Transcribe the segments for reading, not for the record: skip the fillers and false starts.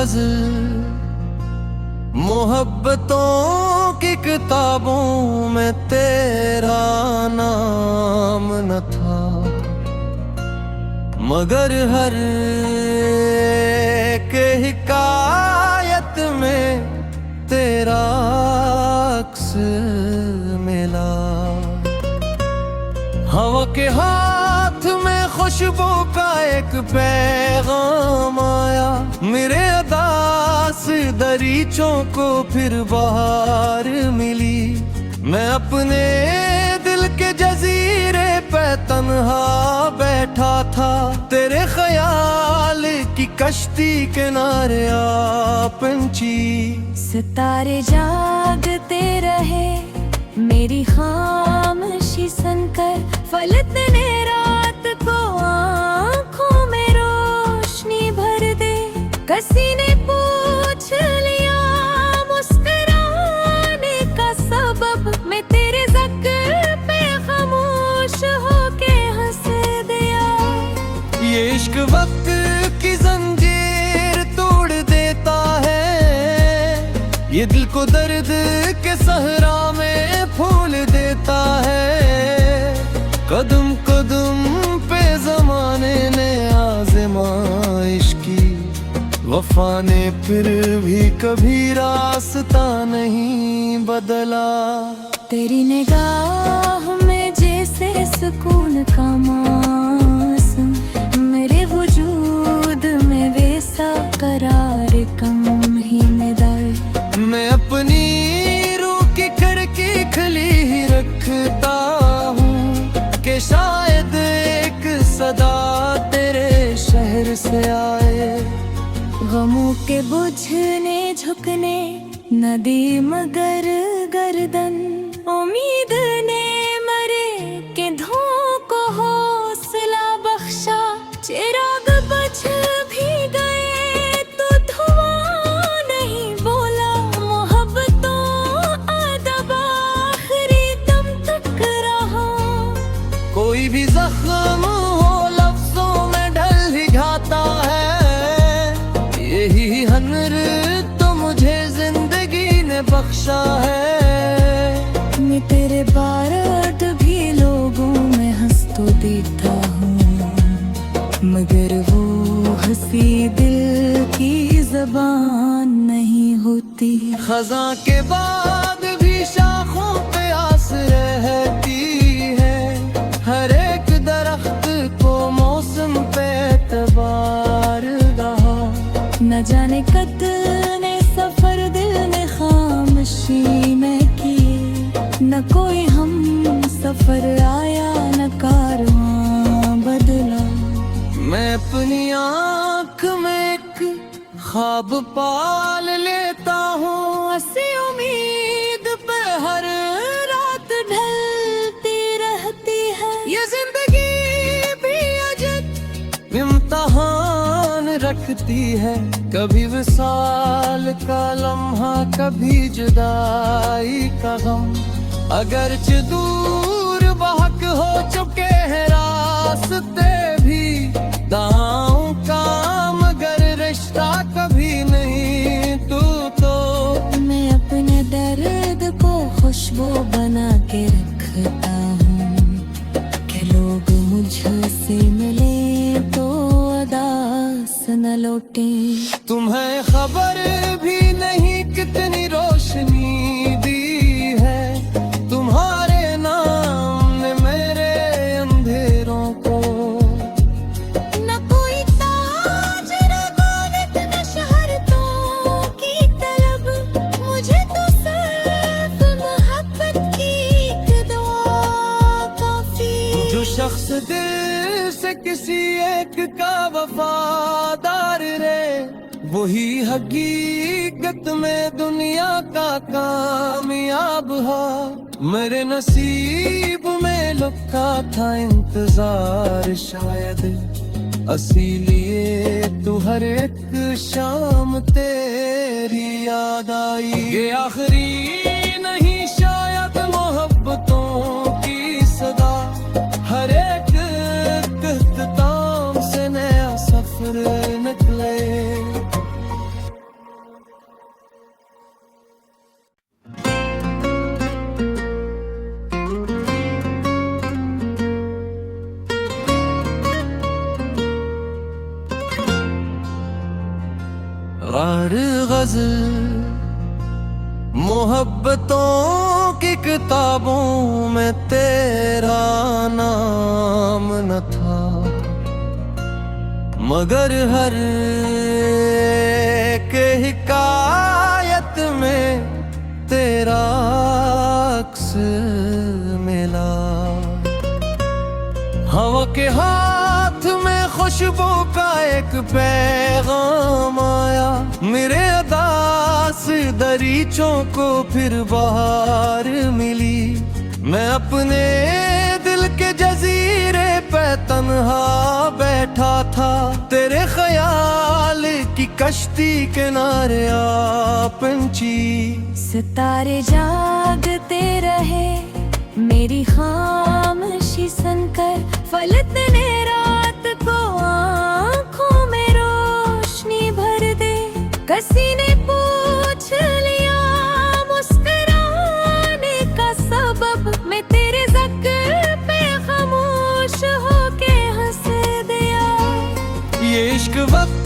गज़ल, मोहब्बतों की किताबों में तेरा नाम न था, मगर हर एक हिकायत में तेरा अक्स मिला। हवा के हाथ में खुशबू का एक पैगाम आया, मेरे अदास दरीचों को फिर बहार मिली। मैं अपने दिल के जजीरे पे तन्हा बैठा था, तेरे ख्याल की कश्ती किनारे आ पंछी। सितारे जागते रहे मेरी खामोशी सुनकर, फलकने रात को आँखों में रोशनी भर दे। किसी ने पूछ लिया मुस्कुराने का सबब, मैं तेरे ज़िक्र पे खामोश होके हंस दिया। ये इश्क वक्त की जंजीर तोड़ देता है, ये दिल को दर्द के सहरा में फूल देता है। कदम कदम पे जमाने ने आज़माइश की, वफा ने फिर भी कभी रास्ता नहीं बदला। तेरी निगाह में जैसे सुकून का मौसम, मेरे वजूद में वैसा करार कम ही में दर्द। मैं अपनी रूह की खिड़की खुली ही रखता हूँ कि शायद एक सदा तेरे शहर से आए। गमों के बुझने झुकने न दी मगर गर्दन, उम्मीद ने मरे के धुओं को हौसला बख्शा। चिराग बुझ भी गए तो धुआं नहीं बोला, मोहब्बतों अदब आखिरी दम तक रहा। कोई भी जख्म हो लफ्जों में ढल ही जाता है, यही हनर तो मुझे जिंदगी ने बख्शा है। मैं तेरे बारत भी लोगों में हंस तो देता हूँ, मगर वो हंसी दिल की ज़बान नहीं होती। खज़ां के बाद भी शाखों पे आस रहती है, हर एक दरख्त को मौसम पे एतबार रहा। न जाने कितने सफर दिल ने खामोशी में किए, न कोई हम सफर आया न कारवां बदला। मैं अपनी आँख में एक ख्वाब पाल लेता हूँ, ऐसी उम्मीद पे हर रात ढलती रहती है। ये जिंदगी भी अजब इम्तहान रखती है, कभी विसाल का लम्हा कभी जुदाई का गम। अगरचे दूर बहक हो चुके हैं रास्ते भी दांव का, मगर रिश्ता कभी नहीं तू तो। मैं अपने दर्द को खुशबू बना के रखता हूँ कि लोग मुझसे मिले तो अदास न लौटे। तुम्हें खबर भी नहीं कितनी रोशनी दी है, तुम्हारे नाम ने मेरे अंधेरों को। न कोई ताज न दौलत न शहरतों की तलब, मुझे तो सिर्फ मोहब्बत की एक दुआ काफी। जो शख्स दिल से किसी एक का वफादार रहे, वही हकीकत में दुनिया का कामयाब है। मेरे नसीब में लुका था इंतजार शायद, इसीलिए तू हर एक शाम तेरी याद आई। ये आखिरी नहीं शायद मोहब्बतों की सदा, हर एक इख्तिताम से नया सफर निकले। मोहब्बतों की किताबों में तेरा नाम न था, मगर हर एक हिकायत में तेरा अक्स मिला। हवा के हाथ में खुशबू का एक पैगाम आया, मेरे अदास दरीचों को फिर बाहर मिली। मैं अपने दिल के जजीरे पे तन्हा बैठा था, तेरे ख्याल की कश्ती किनारे आ पंछी। सितारे जागते रहे मेरी खामोशी सुनकर, फलकने रात को आँखों में रोशनी भर दे। किसी ने पूछ लिया मुस्कुराने का सबब, मैं तेरे ज़िक्र पे खामोश होके हंस दिया। ये इश्क वक्त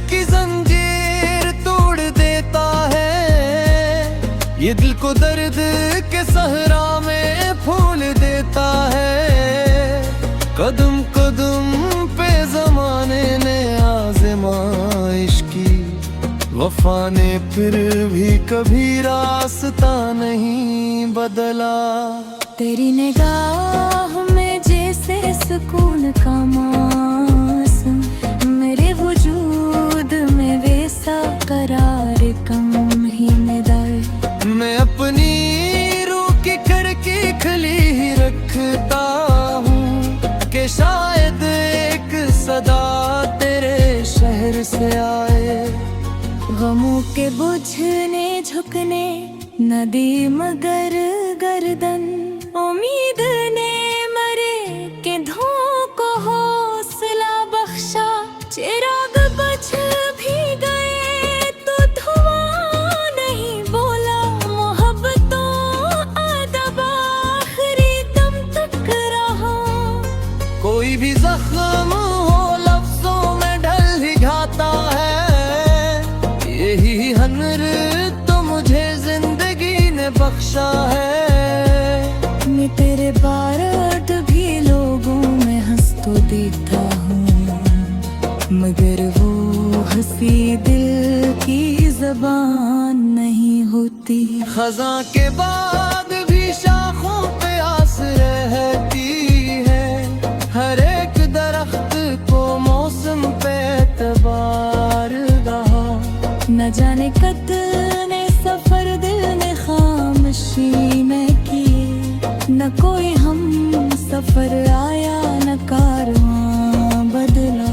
की जंजीर तोड़ देता है, ये दिल को दर्द के सहरा में फूल देता है। कदम कदम पे जमाने ने आज़माइश की, वफा ने फिर भी कभी रास्ता नहीं बदला। तेरी निगाह में जैसे सुकून का मौसम, मेरे वजूद में वैसा करार कम ही में दर्द। मैं अपनी रूह की खिड़की खुली ही रखता हूँ कि शायद एक सदा तेरे शहर से आए। गमों के बुझने झुकने न दी मगर गर्दन, उम्मीद ने मरे के धुओं को हौसला बख्शा। चिराग बुझ भी गए तो धुआं नहीं बोला, मोहब्बतों अदब आखिरी दम तक रहा। कोई भी जख्म हो लफ्जों में ढल ही जाता है, यही हनर तो मुझे जिंदगी ने बख्शा है। मैं तेरे बारत भी लोगों में हंस तो देता हूँ, मगर वो हंसी दिल की ज़बान नहीं होती। खज़ां के बाद भी शाखों पे आस रहती है, हर एक दरख्त को मौसम पे एतबार रहा। न जाने कितने सफर दिल ने खामोशी में किए, न कोई हम सफर आया न कारवां बदला।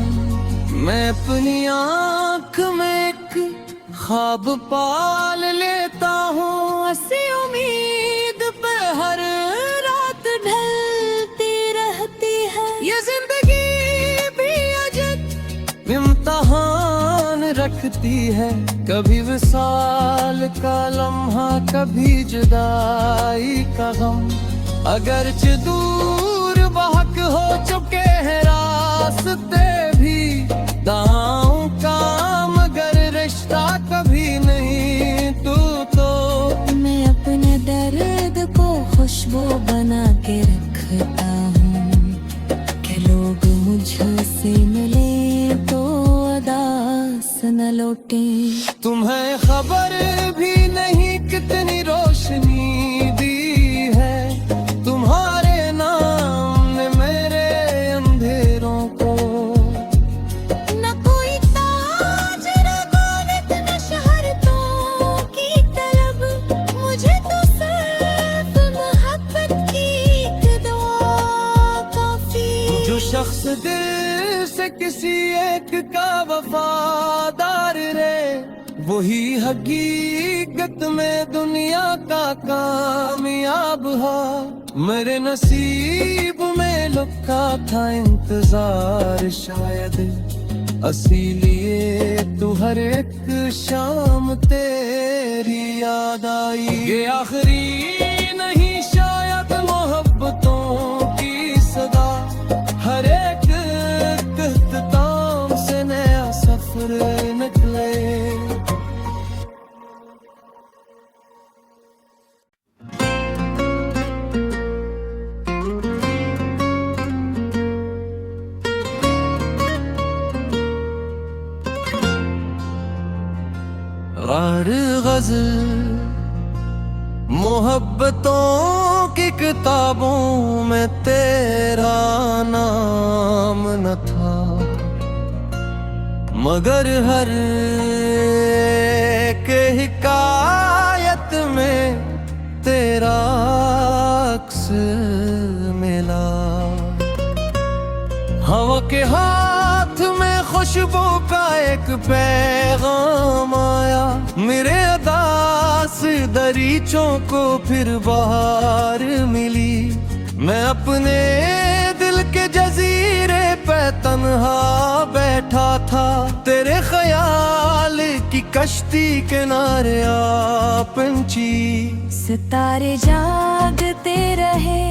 मैं अपनी आँख में एक ख्वाब पाल लेता हूँ, ऐसी उम्मीद पे हर रात ढलती रहती है। ये जिंदगी भी अजब इम्तहान रखती है, कभी विसाल का लम्हा कभी जुदाई का गम। अगरचे दूर बहक हो चुके हैं रास्ते भी दांव का, मगर रिश्ता कभी नहीं तू तो। मैं अपने दर्द को खुशबू बना के रखता हूँ कि लोग मुझसे मिले तो अदास न लौटे। तुम्हें खबर भी नहीं कितनी रोशनी दी है, तुम्हारे नाम ने मेरे अंधेरों को। न कोई ताज न दौलत न शहरतों की तलब, मुझे तो सिर्फ मोहब्बत की एक दुआ काफी। जो शख्स दिल से किसी एक का वफादार रहे, वही हकीकत में दुनिया का कामयाब है। मेरे नसीब में लुका था इंतजार शायद, इसीलिए तू हर एक शाम तेरी याद आई। ये आखिरी नहीं शायद मोहब्बतों की सदा, हर एक इख्तिताम से नया सफर निकले। मंजिल। मोहब्बतों की किताबों में तेरा नाम न था, मगर हर एक हिकायत में तेरा अक्स मिला। हवा के हाथ में खुशबू का एक पैगाम आया, मेरे अदास दरीचों को फिर बाहर मिली। मैं अपने दिल के जजीरे पे तन्हा बैठा था, तेरे ख्याल की कश्ती किनारे आ पंछी। सितारे जागते रहे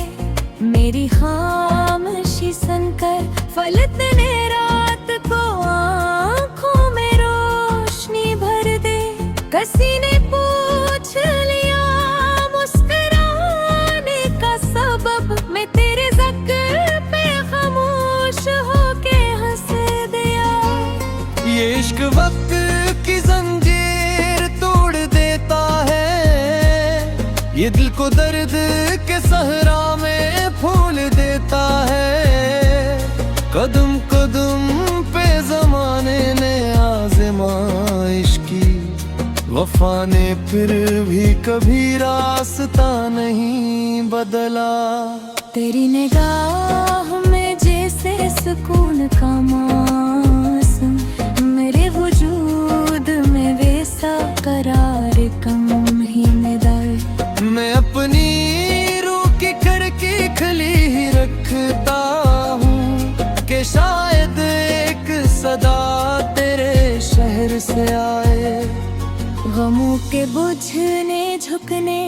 मेरी खामोशी सुनकर, फलतने रात को आँखों में रोशनी भर दे। किसी ने पूछ लिया मुस्कुराने का सबब, मैं तेरे ज़िक्र पे खामोश होके हंस दिया। ये इश्क वक्त की जंजीर तोड़ देता है, ये दिल को दर्द के सहरा में फूल देता है। कदम कदम पे जमाने ने आज़माइश की, वफा ने फिर भी कभी रास्ता नहीं बदला। तेरी निगाह में जैसे सुकून का मौसम, मेरे वजूद में वैसा करार कम ही में दर्द। मैं अपनी रूह की खिड़की खुली ही रखता हूँ कि शायद एक सदा तेरे शहर से आए। गमों के बुझने झुकने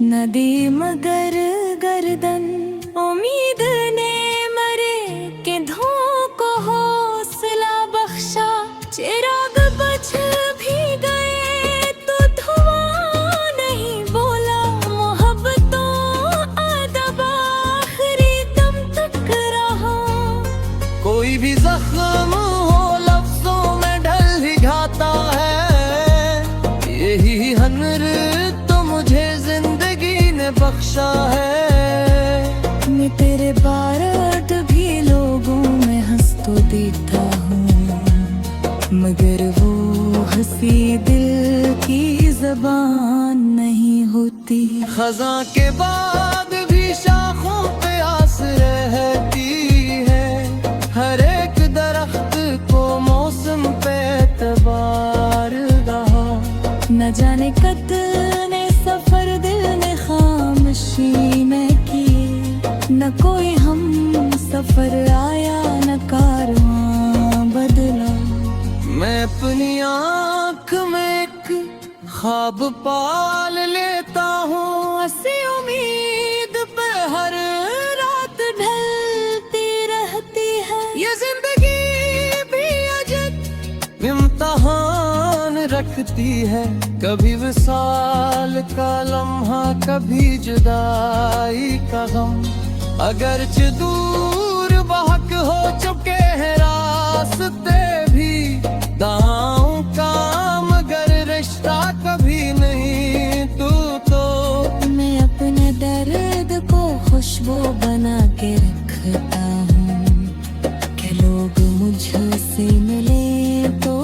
न दी मगर गर्दन, उम्मीद ने मरे के धों को हौसला बख्शा। चिराग बुझ भी गए तो धुआं नहीं बोला, मोहब्बतों अदब आखिरी दम तक रहा। कोई भी जख्म हो लफ्जों में ढल ही जाता है, यही हनर तो मुझे जिंदगी ने बख्शा है। मैं तेरे बारत भी लोगों में हंस तो देता हूँ, मगर वो हंसी दिल की ज़बान नहीं होती। खज़ां के बाद भी शाखों पे आस रहती है, हर एक दरख्त को मौसम पे एतबार रहा। न जाने कितने सफर दिल ने खामोशी में किए, न कोई हम सफर आया न कारवां बदला। मैं अपनी आँख में एक ख्वाब पाल लेता हूँ, ऐसी उम्मीद पे हर रात ढलती रहती है। ये जिंदगी भी अजब इम्तहान रखती है, कभी विसाल का लम्हा कभी जुदाई का गम। अगरचे दूर बहक हो चुके हैं रास्ते भी, दाऊं का मगर रिश्ता कभी नहीं तू तो। मैं अपने दर्द को खुशबू बना के रखता हूँ, कि लोग मुझसे मिले तो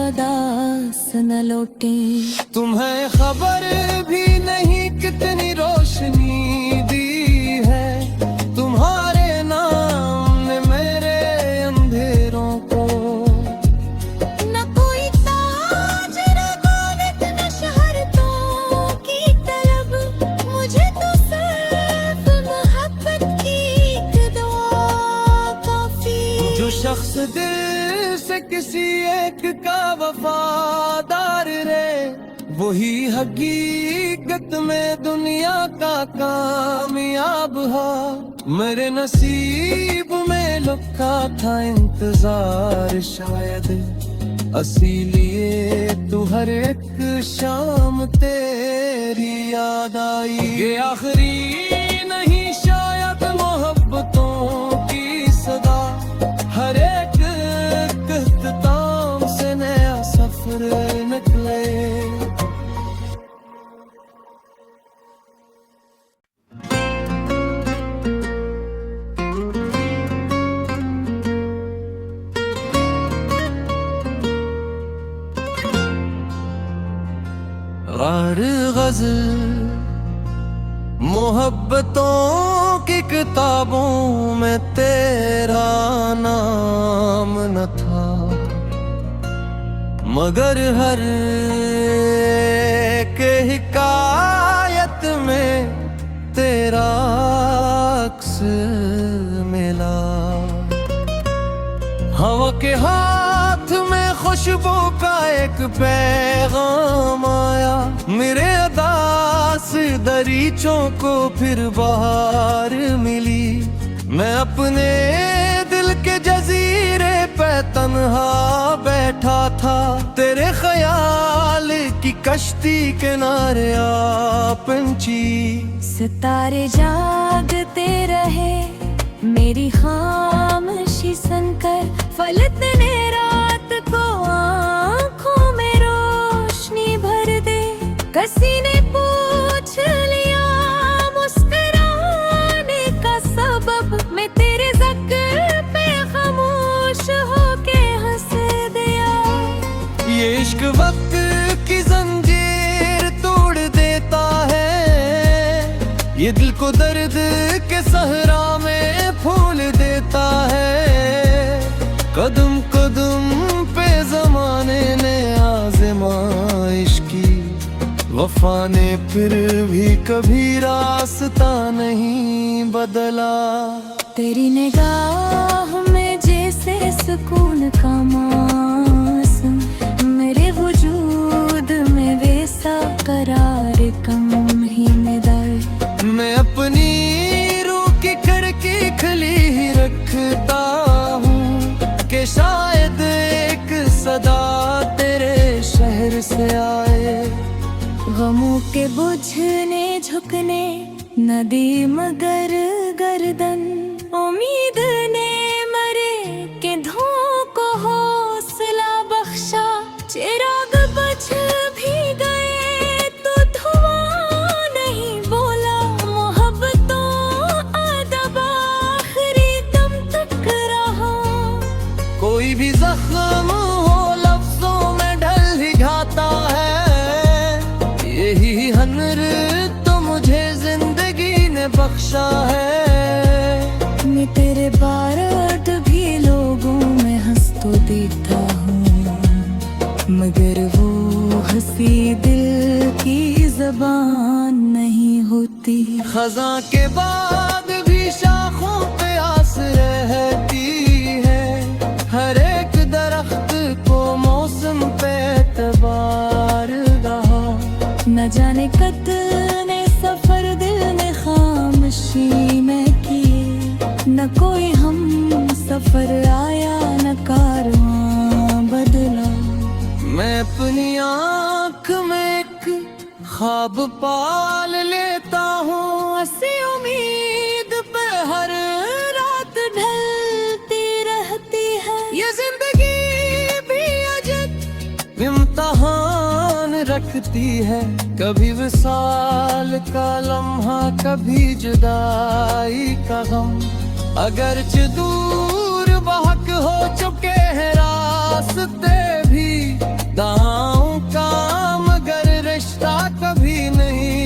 अदास न लौटे। तुम्हें खबर भी नहीं कितनी रोशनी दी है, तुम्हारे नाम ने मेरे अंधेरों को। न कोई ताज न दौलत न शहरतों की तलब, मुझे तो सिर्फ मोहब्बत की एक दुआ काफी। जो शख्स दिल से किसी एक का वफादार रहे, वही हकीकत में दुनिया का कामयाब है। मेरे नसीब में लिखा था इंतजार शायद, इसीलिए तू हर एक शाम तेरी याद आई। ये आखिरी नहीं शायद मोहब्बतों की सदा, हर एक इख्तिताम से नया सफर निकले। मोहब्बतों की किताबों में तेरा नाम न था, मगर हर एक हिकायत में तेरा अक्स मिला। हवा के हाथ में खुशबू का एक पैगाम आया, मेरे अदास दरीचों को फिर बहार मिली। मैं अपने दिल के जजीरे पे तन्हा बैठा था, तेरे ख्याल की कश्ती किनारे आ पंछी। सितारे जागते रहे मेरी खामोशी सुनकर, फलकने रात को आँखों में रोशनी भर दे। किसी ने पूछ लिया मुस्कुराने का सबब, मैं तेरे ज़िक्र पे खामोश होके हंस दिया। ये इश्क वक्त की जंजीर तोड़ देता है, ये दिल को दर्द के सहरा में फूल देता है। कदम कदम पे जमाने ने आज़माइश की, वफा ने फिर भी कभी रास्ता नहीं बदला। तेरी निगाह में जैसे सुकून का मौसम, मेरे वजूद में वैसा करार कम ही में दर्द। मैं अपनी रूह की खिड़की खुली ही रखता हूँ कि शायद एक सदा तेरे शहर से आए। गमों के बुझने झुकने नदी मगर गर्दन, उम्मीद ने मरे के धों को हौसला बख्शा। चिराग बच भी गए तो धुआं नहीं बोला, मोहब्बतों अदब आखिरी दम तक रहा। कोई भी जख्म हो लफ्जों में ढल ही जाता है, यही हनर तो मुझे जिंदगी ने बख्शा है। मैं तेरे बारात भी लोगों में हंस तो देता हूँ, मगर वो हंसी दिल की ज़बान नहीं होती। खज़ां के बाद भी शाखों पे आस रहती है, हर एक दरख्त को मौसम पे एतबार रहा। न जाने कितने सफर दिल ने खामोशी में किए, न कोई हम सफर आया न कारवां बदला। मैं अपनी आँख में एक ख्वाब पाल लेता हूँ, ऐसी उम्मीद पे हर रात ढलती रहती है। ये जिंदगी भी अजब इम्तहान रखती है, कभी विसाल का लम्हा कभी जुदाई का गम। अगरचे दूर बहक हो चुके हैं रास्ते भी दाओं का, मगर रिश्ता कभी नहीं